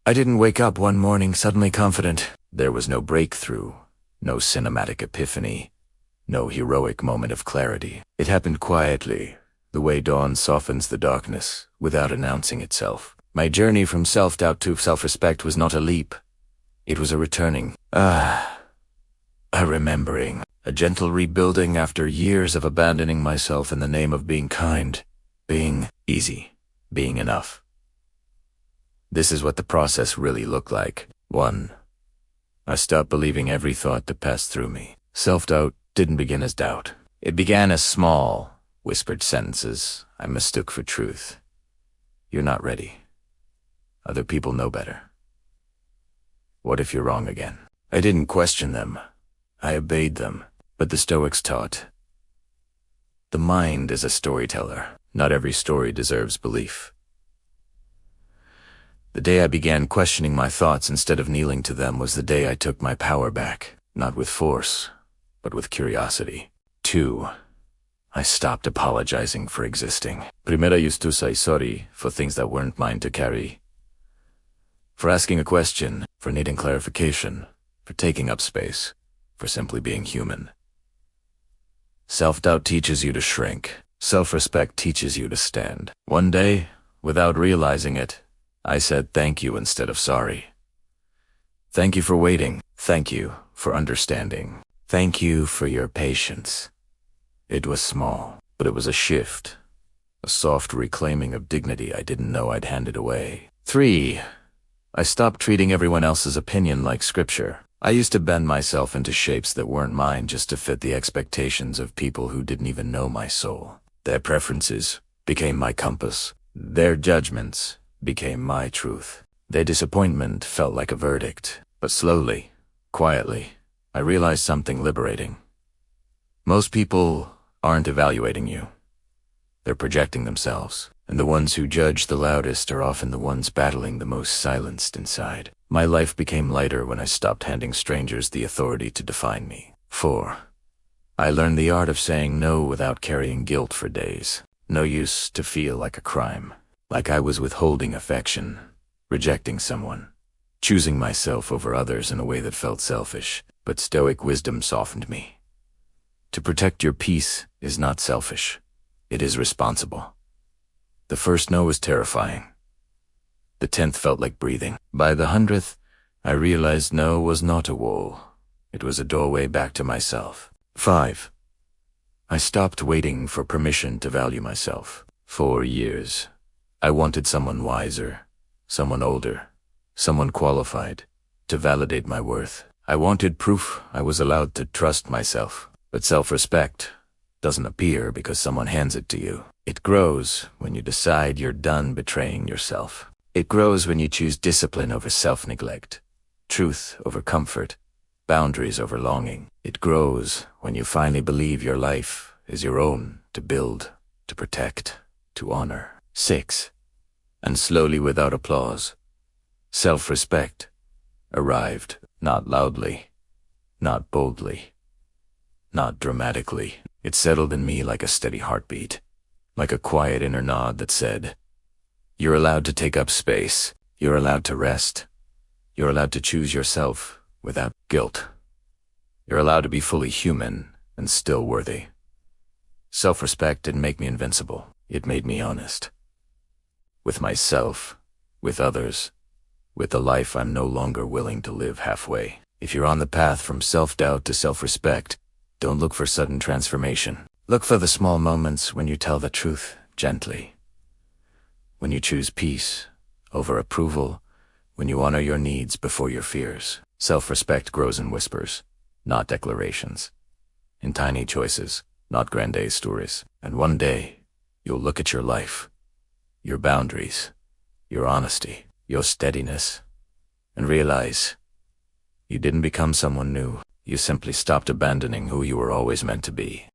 I didn't wake up one morning suddenly confident. There was no breakthrough, no cinematic epiphany, no heroic moment of clarity. It happened quietly, the way dawn softens the darkness, without announcing itself. My journey from self-doubt to self-respect was not a leap. It was a returning. A remembering. A gentle rebuilding after years of abandoning myself in the name of being kind, being easy, being enough. This is what the process really looked like. 1. I stopped believing every thought that passed through me. Self-doubt didn't begin as doubt. It began as small, whispered sentences I mistook for truth. You're not ready. Other people know better. What if you're wrong again? I didn't question them. I obeyed them. But the Stoics taught, the mind is a storyteller. Not every story deserves belief. The day I began questioning my thoughts instead of kneeling to them was the day I took my power back, not with force, but with curiosity. 2. I stopped apologizing for existing. Primero, I used to say sorry for things that weren't mine to carry. For asking a question, for needing clarification, for taking up space, for simply being human. Self-doubt teaches you to shrink. Self-respect teaches you to stand. One day, without realizing it, I said thank you instead of sorry. Thank you for waiting. Thank you for understanding. Thank you for your patience. It was small, but it was a shift. A soft reclaiming of dignity I didn't know I'd handed away. 3. I stopped treating everyone else's opinion like scripture. I used to bend myself into shapes that weren't mine just to fit the expectations of people who didn't even know my soul. Their preferences became my compass. Their judgments became my truth. Their disappointment felt like a verdict. But slowly, quietly, I realized something liberating. Most people aren't evaluating you. They're projecting themselves. And the ones who judge the loudest are often the ones battling the most silenced inside. My life became lighter when I stopped handing strangers the authority to define me. 4. I learned the art of saying no without carrying guilt for days. No use to feel like a crime, like I was withholding affection, rejecting someone, choosing myself over others in a way that felt selfish. But Stoic wisdom softened me. To protect your peace is not selfish. It is responsible. The first no was terrifying. The 10th felt like breathing. By the 100th, I realized no was not a wall. It was a doorway back to myself. 5. I stopped waiting for permission to value myself. 4 years. I wanted someone wiser, someone older, someone qualified to validate my worth. I wanted proof I was allowed to trust myself. But self-respect doesn't appear because someone hands it to you. It grows when you decide you're done betraying yourself. It grows when you choose discipline over self-neglect, truth over comfort, boundaries over longing. It grows when you finally believe your life is your own to build, to protect, to honor. 6. And slowly, without applause, self-respect arrived, not loudly, not boldly, not dramatically. It settled in me like a steady heartbeat, like a quiet inner nod that said, you're allowed to take up space. You're allowed to rest. You're allowed to choose yourself without guilt. You're allowed to be fully human and still worthy. Self-respect didn't make me invincible. It made me honest. With myself, with others, with the life I'm no longer willing to live halfway. If you're on the path from self-doubt to self-respect, don't look for sudden transformation. Look for the small moments when you tell the truth gently. When you choose peace over approval, when you honor your needs before your fears. Self-respect grows in whispers, not declarations. In tiny choices, not grandeur stories. And one day, you'll look at your life, your boundaries, your honesty, your steadiness, and realize you didn't become someone new. You simply stopped abandoning who you were always meant to be.